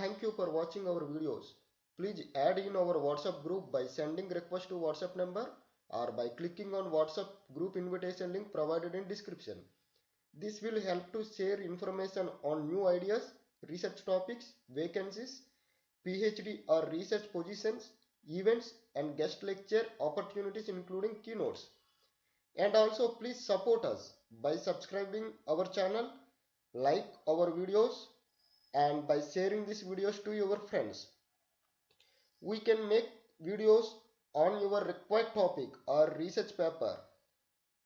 Thank you for watching our videos. Please add in our WhatsApp group by sending request to WhatsApp number or by clicking on WhatsApp group invitation link provided in description. This will help to share information on new ideas, research topics, vacancies, PhD or research positions, events and guest lecture opportunities including keynotes. And also please support us by subscribing our channel, like our videos and by sharing these videos to your friends. We can make videos on your required topic or research paper.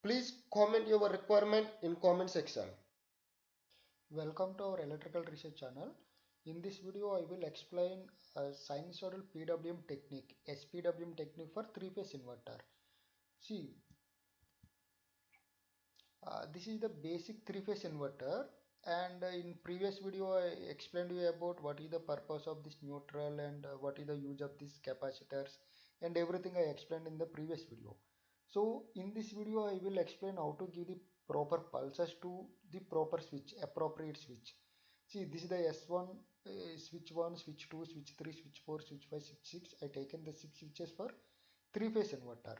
Please comment your requirement in comment section. Welcome to our electrical research channel. In this video I will explain a sinusoidal PWM technique, SPWM technique for three-phase inverter. See, this is the basic three-phase inverter, and in previous video I explained you about what is the purpose of this neutral and what is the use of these capacitors and everything I explained in the previous video. So in this video I will explain how to give the proper pulses to the proper switch, appropriate switch. See, this is the S1, switch 1, switch 2, switch 3, switch 4, switch 5, switch 6. I taken the 6 switches for three-phase inverter,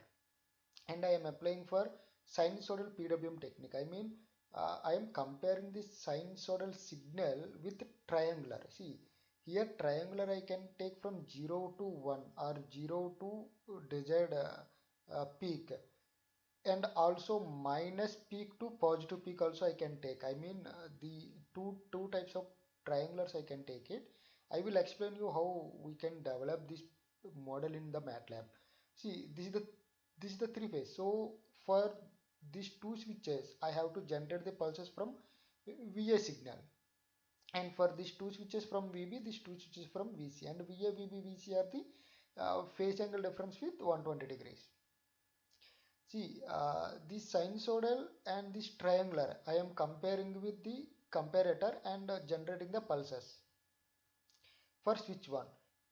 and I am applying for sinusoidal PWM technique. I mean, I am comparing this sinusoidal signal with triangular. See, here triangular I can take from 0 to 1 or 0 to desired peak, and also minus peak to positive peak also I can take. I mean, the two types of triangulars I can take it. I will explain you how we can develop this model in the MATLAB. See, this is the three phase. So for these two switches I have to generate the pulses from VA signal, and for these two switches from VB, these two switches from VC, and VA, VB, VC are the phase angle difference with 120 degrees. See, this sinusoidal and this triangular I am comparing with the comparator and generating the pulses for switch 1,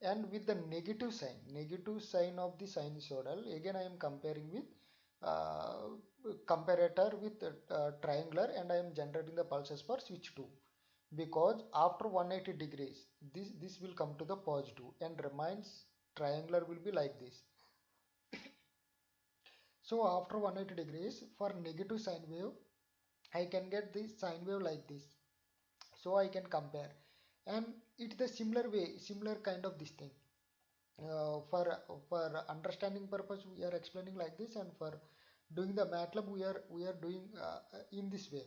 and with the negative sign of the sinusoidal again I am comparing with uh, comparator with triangular, and I am generating the pulses for switch 2, because after 180 degrees this will come to the positive and remains triangular will be like this. So after 180 degrees for negative sine wave I can get this sine wave like this, so I can compare, and it's the similar way, similar kind of this thing. For understanding purpose we are explaining like this, and for doing the MATLAB we are doing in this way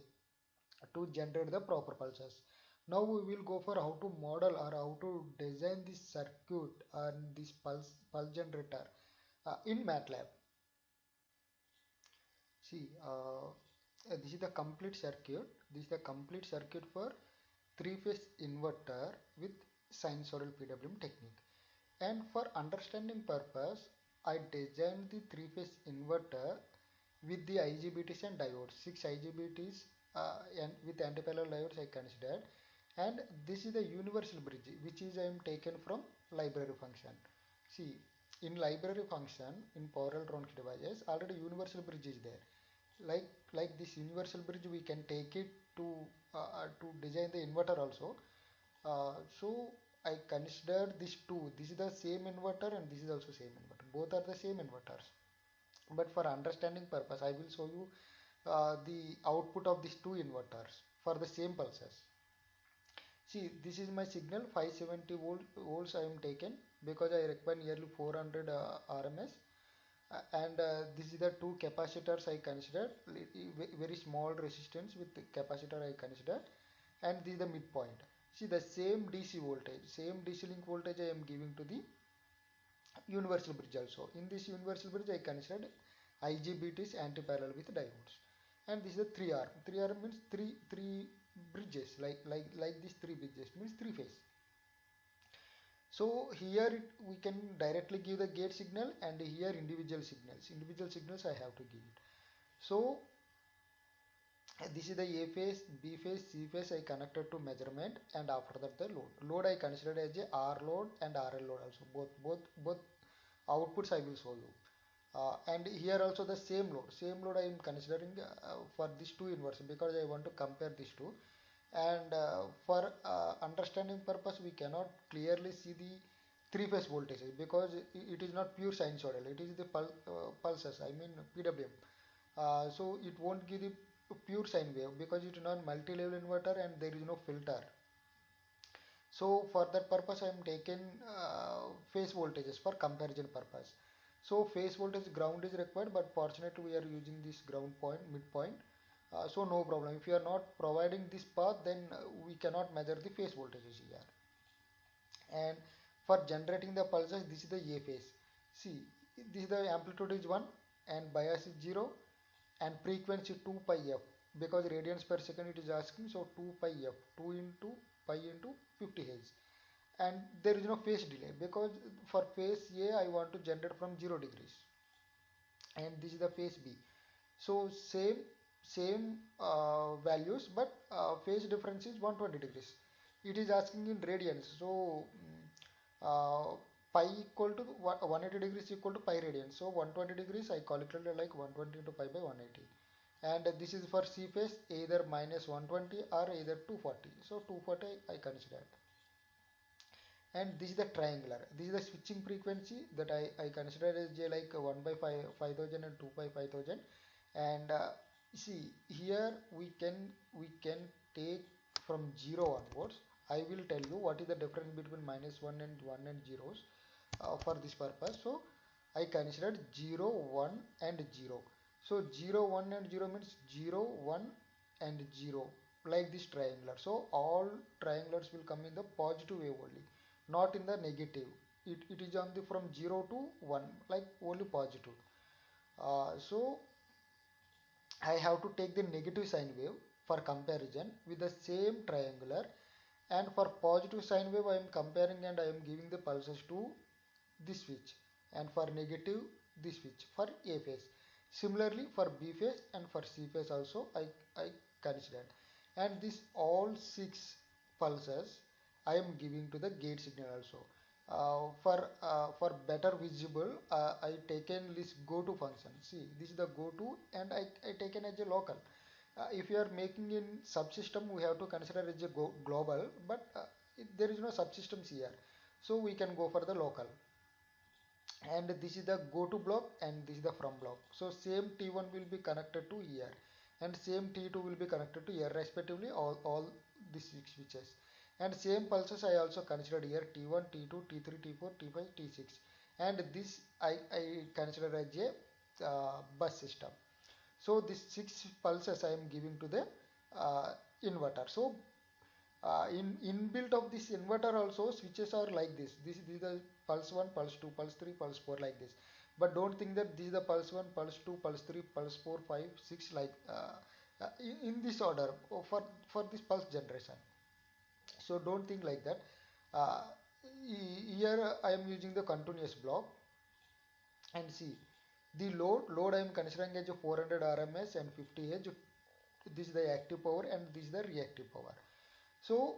to generate the proper pulses. Now we will go for how to model or how to design this circuit and this pulse generator in MATLAB. See, this is the complete circuit. This is the complete circuit for three-phase inverter with sinusoidal PWM technique. And for understanding purpose, I designed the three-phase inverter with the IGBTs and diodes, 6 IGBTs and with anti-parallel diodes I considered. And this is the universal bridge, which is I am taken from library function. See, in library function in power electronics devices already universal bridge is there. Like this universal bridge we can take it to design the inverter also. So I considered this two. This is the same inverter and this is also same inverter. Both are the same inverters. But for understanding purpose, I will show you the output of these two inverters for the same pulses. See, this is my signal 570 volts I am taken, because I require nearly 400 RMS. And this is the two capacitors I considered, very small resistance with the capacitor I considered, and this is the midpoint. See, the same DC voltage, same DC link voltage I am giving to the universal bridge also. In this universal bridge I considered IGBTs anti-parallel with diodes, and this is the 3R. 3R means three bridges, like these three bridges means three phase. So here we can directly give the gate signal, and here individual signals I have to give it. So this is the A phase, B phase, C phase I connected to measurement, and after that the load I considered as a R load and RL load also. Both outputs I will show you. And here also the same load I am considering for these two inverters, because I want to compare these two. And for understanding purpose, we cannot clearly see the three-phase voltages because it is not pure sinusoidal. It is the pulses. I mean PWM. So it won't give the pure sine wave because it is not multi-level inverter and there is no filter. So for that purpose, I am taken phase voltages for comparison purpose. So phase voltage ground is required, but fortunately we are using this ground point midpoint. So no problem. If you are not providing this path, then we cannot measure the phase voltages here. And for generating the pulses, this is the A phase. See, this is the amplitude is 1 and bias is 0 and frequency 2 pi f, because radians per second it is asking, so 2 pi f, 2 into pi into 50 Hz. And there is no phase delay because for phase A I want to generate from 0 degrees and this is the phase B. So same values, but phase difference is 120 degrees. It is asking in radians, so pi equal to 180 degrees equal to pi radians. So 120 degrees I calculated like 120 into pi by 180. And this is for C phase, either minus 120 or either 240. So 240 I considered. And this is the triangular. This is the switching frequency that I considered as like 1 by 5000 and 2 by 5000. And see here we can take from 0 onwards. I will tell you what is the difference between minus 1 and 1 and zeros for this purpose. So I considered 0, 1 and 0. So 0, 1 and 0 means 0, 1 and 0, like this triangular. So all triangulars will come in the positive wave only, not in the negative. It is on the from 0 to 1, like only positive. So I have to take the negative sine wave for comparison with the same triangular, and for positive sine wave I am comparing and I am giving the pulses to this switch, and for negative this switch for A phase. Similarly for B phase and for C phase also I considered, and this all 6 pulses I am giving to the gate signal also. For better visible, I taken this go to function. See, this is the go to, and I taken as a local. If you are making in subsystem, we have to consider as a global, but there is no subsystems here, so we can go for the local. And this is the go to block and this is the from block. So same T1 will be connected to here and same T2 will be connected to here respectively, all these 6 switches. And same pulses I also considered here, T1, T2, T3, T4, T5, T6, and this I consider as a bus system. So these 6 pulses I am giving to the inverter. So in inbuilt of this inverter also switches are like this. This is the pulse 1, pulse 2, pulse 3, pulse 4, like this. But don't think that this is the pulse 1, pulse 2, pulse 3, pulse 4, 5, 6, like in this order for this pulse generation. So don't think like that. uh, Here I am using the continuous block, and see the load I am considering as a 400 RMS and 50 H. This is the active power and this is the reactive power. So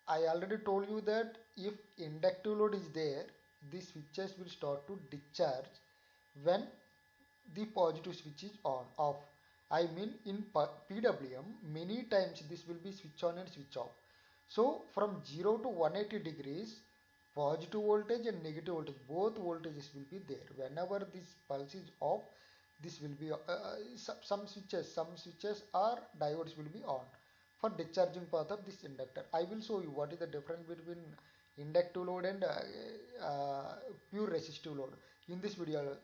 I already told you that if inductive load is there, these switches will start to discharge when the positive switch is on off. I mean in PWM many times this will be switch on and switch off. So from 0 to 180 degrees, positive voltage and negative voltage, both voltages will be there. Whenever this pulse is off, this will be some switches or diodes will be on for discharging path of this inductor. I will show you what is the difference between inductive load and pure resistive load in this video.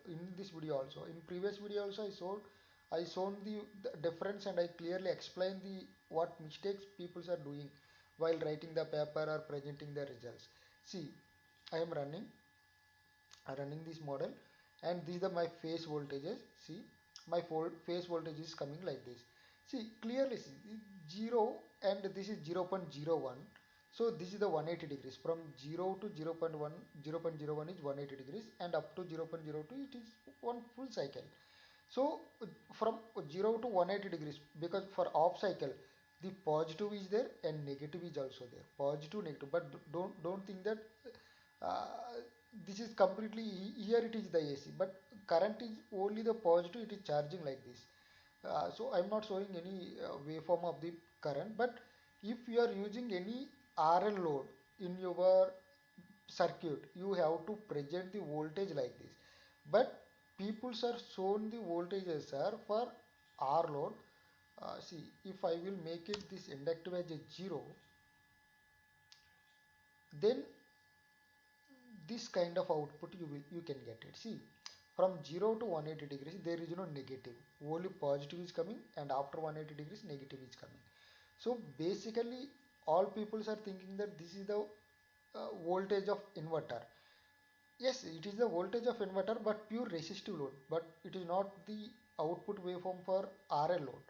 Also, in previous video also I shown the difference, and I clearly explained the what mistakes people are doing while writing the paper or presenting the results. See, I am running this model, and these are my phase voltages. See, my phase voltage is coming like this. See, clearly see 0 and this is 0.01. So this is the 180 degrees. From 0 to 0.1, 0.01 is 180 degrees, and up to 0.02 it is one full cycle. So from 0 to 180 degrees, because for off cycle the positive is there and negative is also there, positive negative. But don't think that this is completely, here it is the AC, but current is only the positive, it is charging like this. So I'm not showing any waveform of the current, but if you are using any RL load in your circuit, you have to present the voltage like this. But people are shown the voltages are for R load. See, if I will make it this inductive as a 0, then this kind of output you can get it. See, from 0 to 180 degrees there is no negative, only positive is coming, and after 180 degrees negative is coming. So basically all people are thinking that this is the voltage of inverter. Yes, it is the voltage of inverter but pure resistive load, but it is not the output waveform for RL load.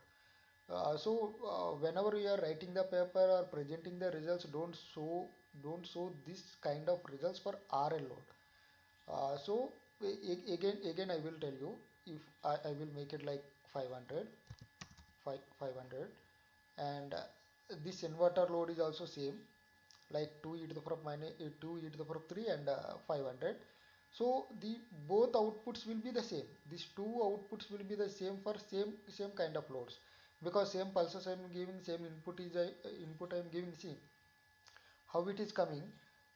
Whenever you are writing the paper or presenting the results, don't show this kind of results for RL load. Again I will tell you, if I will make it like 500, 500, and this inverter load is also same, like 2 e to the power of minus 2 e to the power of 3 and 500. So the both outputs will be the same. These two outputs will be the same for same kind of loads, because same pulses I am giving, same input I am giving. See how it is coming,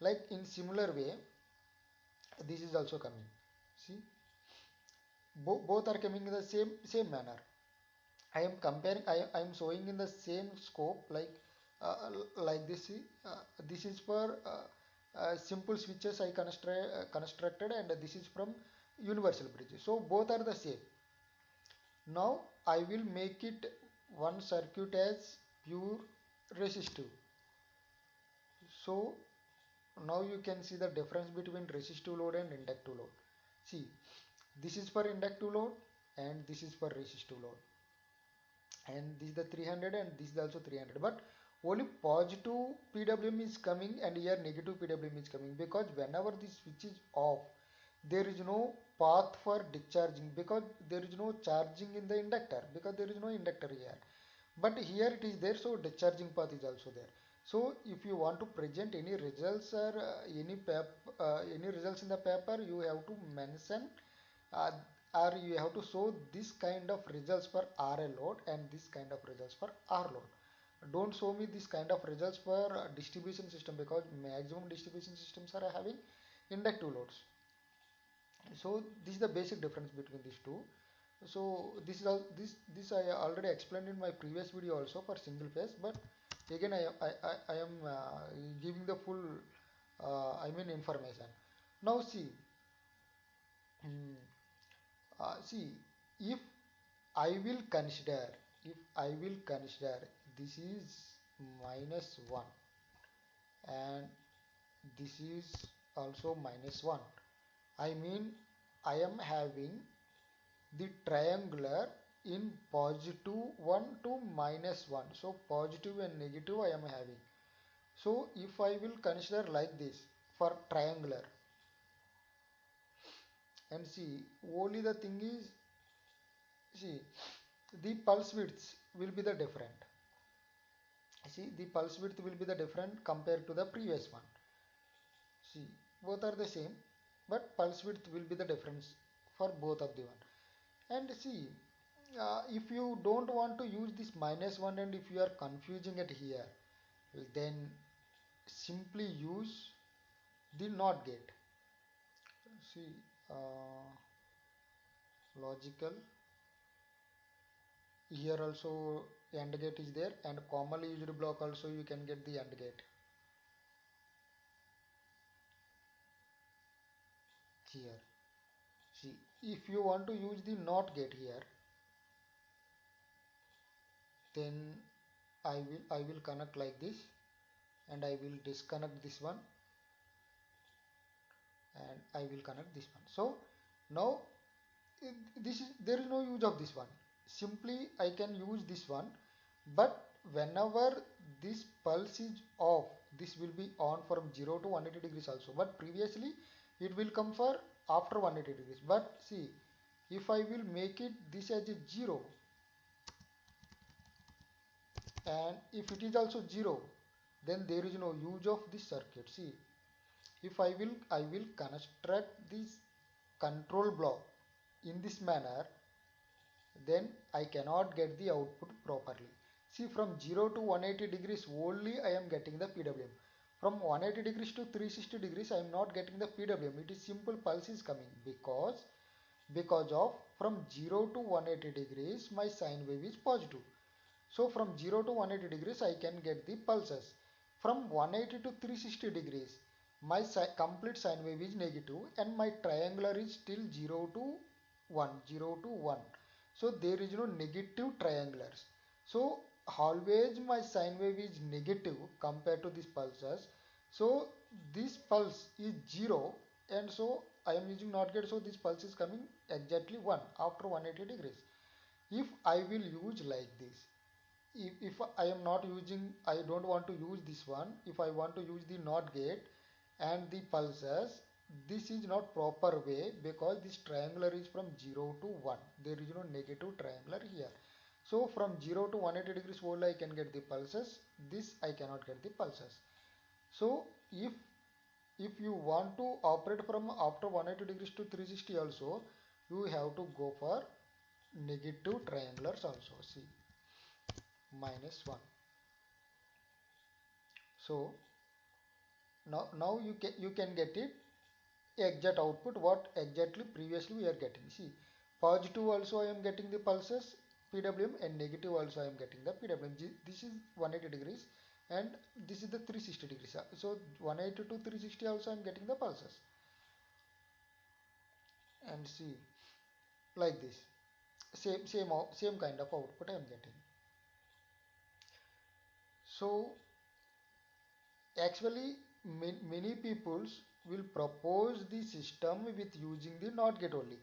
like in similar way this is also coming. See, both are coming in the same manner. I am comparing, I am showing in the same scope, like this. See, this is for simple switches I constructed, and this is from universal bridge. So both are the same. Now I will make it one circuit as pure resistive. So now you can see the difference between resistive load and inductive load. See, this is for inductive load and this is for resistive load, and this is the 300 and this is also 300, but only positive PWM is coming and here negative PWM is coming, because whenever this switch is off there is no path for discharging, because there is no charging in the inductor, because there is no inductor here. But here it is there, so discharging path is also there. So if you want to present any results or any results in the paper, you have to mention uh, or you have to show this kind of results for RL load and this kind of results for R load. Don't show me this kind of results for distribution system, because maximum distribution systems are having inductive loads. So this is the basic difference between these two. So this is all, this I already explained in my previous video also for single phase, but again I am giving the full information. Now see, hmm, see, if I will consider, if I will consider this is -1 and this is also -1, I mean I am having the triangular in positive 1 to -1. So positive and negative I am having. So if I will consider like this for triangular, and see, only the thing is, see, the pulse widths will be the different. See, the pulse width will be the different compared to the previous one. See, both are the same, but pulse width will be the difference for both of the one. And see, if you don't want to use this -1 and if you are confusing it here, then simply use the NOT gate. See, logical, here also AND gate is there, and commonly used block also you can get the AND gate here. See, if you want to use the NOT gate here, then I will connect like this, and I will disconnect this one, and I will connect this one. So now there is no use of this one. Simply I can use this one, but whenever this pulse is off, this will be on from 0 to 180 degrees also. But previously it will come for after 180 degrees. But see, if I will make it this as a 0, and if it is also 0, then there is no use of this circuit. See, if I will construct this control block in this manner, then I cannot get the output properly. See, from 0 to 180 degrees only I am getting the PWM. From 180 degrees to 360 degrees I am not getting the PWM. It is simple pulse is coming because of from 0 to 180 degrees my sine wave is positive. So from 0 to 180 degrees I can get the pulses. From 180 to 360 degrees my complete sine wave is negative and my triangular is still 0 to 1, 0 to 1. So there is no negative triangulars. So always my sine wave is negative compared to these pulses. So this pulse is 0 and so I am using NOT gate, so this pulse is coming exactly 1 after 180 degrees. If I will use like this, if I am not using, I don't want to use this one, if I want to use the NOT gate and the pulses, this is not proper way because this triangular is from 0 to 1. There is no negative triangular here. So from 0 to 180 degrees only I can get the pulses. This I cannot get the pulses. So if you want to operate from after 180 degrees to 360 also, you have to go for negative triangulars also. See, -1. So now you can get it exact output what exactly previously we are getting. See, positive also I am getting the pulses PWM and negative also I am getting the PWM. This is 180 degrees and this is the 360 degrees. So 180 to 360 also I am getting the pulses. And see, like this, same kind of output I am getting. So actually many peoples will propose the system with using the NOT gate only.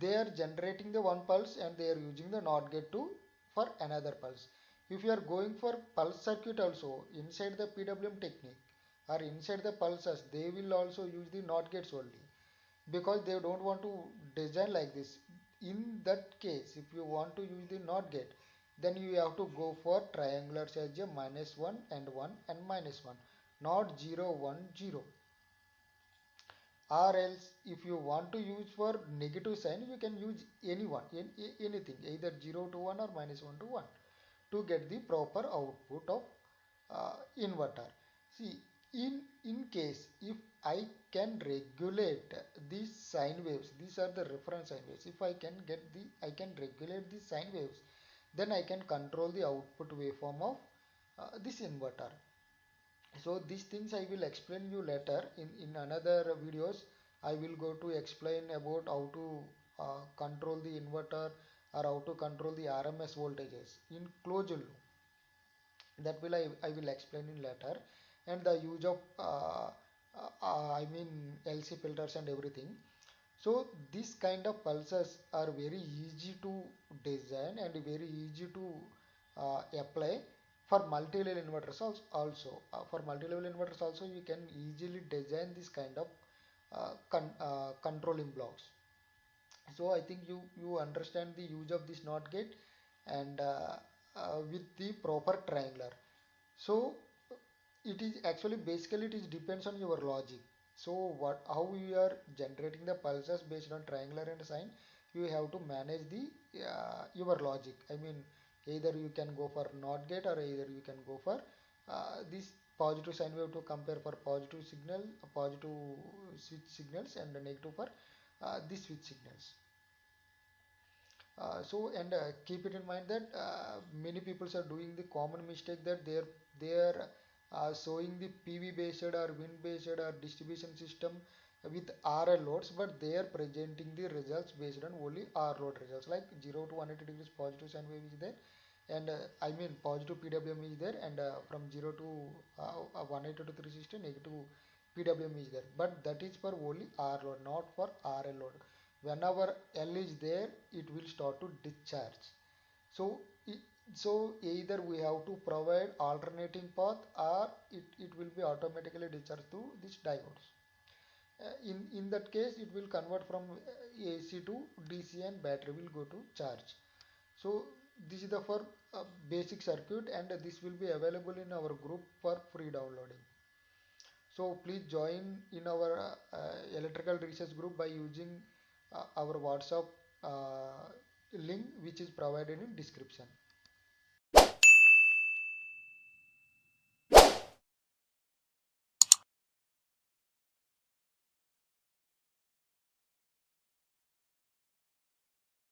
They are generating the one pulse and they are using the NOT gate to for another pulse. If you are going for pulse circuit also inside the PWM technique or inside the pulses, they will also use the NOT gates only because they don't want to design like this. In that case, if you want to use the NOT gate, then you have to go for triangulars as a -1 and 1 and -1, not 0 1 0. Or else if you want to use for negative sign, you can use anything, either 0 to 1 or -1 to 1 to get the proper output of inverter. See, in case if I can regulate these sine waves, these are the reference sine waves. If I can regulate these sine waves, then I can control the output waveform of this inverter. So these things I will explain you later in another videos. I will go to explain about how to control the inverter or how to control the RMS voltages in closed loop. That will I will explain in later, and the use of I mean LC filters and everything. So this kind of pulses are very easy to design and very easy to apply for multi-level inverters also. For multi-level inverters also you can easily design this kind of controlling blocks. So I think you understand the use of this NOT gate and with the proper triangular. So it is actually basically it is depends on your logic. So how you are generating the pulses based on triangular and sine, you have to manage the your logic. I mean either you can go for NOT gate or either you can go for this positive sine wave to compare for positive signal, positive switch signals, and the negative for these switch signals. So and keep it in mind that many people are doing the common mistake that they are showing the PV based or wind based or distribution system with RL loads, but they are presenting the results based on only R load results, like 0 to 180 degrees positive sine wave is there, and I mean positive PWM is there, and from 0 to 180 to 360 negative PWM is there, but that is for only R load, not for RL load. Whenever L is there, it will start to discharge. So either we have to provide alternating path or it will be automatically discharged through these diodes. In that case it will convert from AC to DC and battery will go to charge. So this is the for basic circuit, and this will be available in our group for free downloading. So please join in our electrical research group by using our WhatsApp link which is provided in description.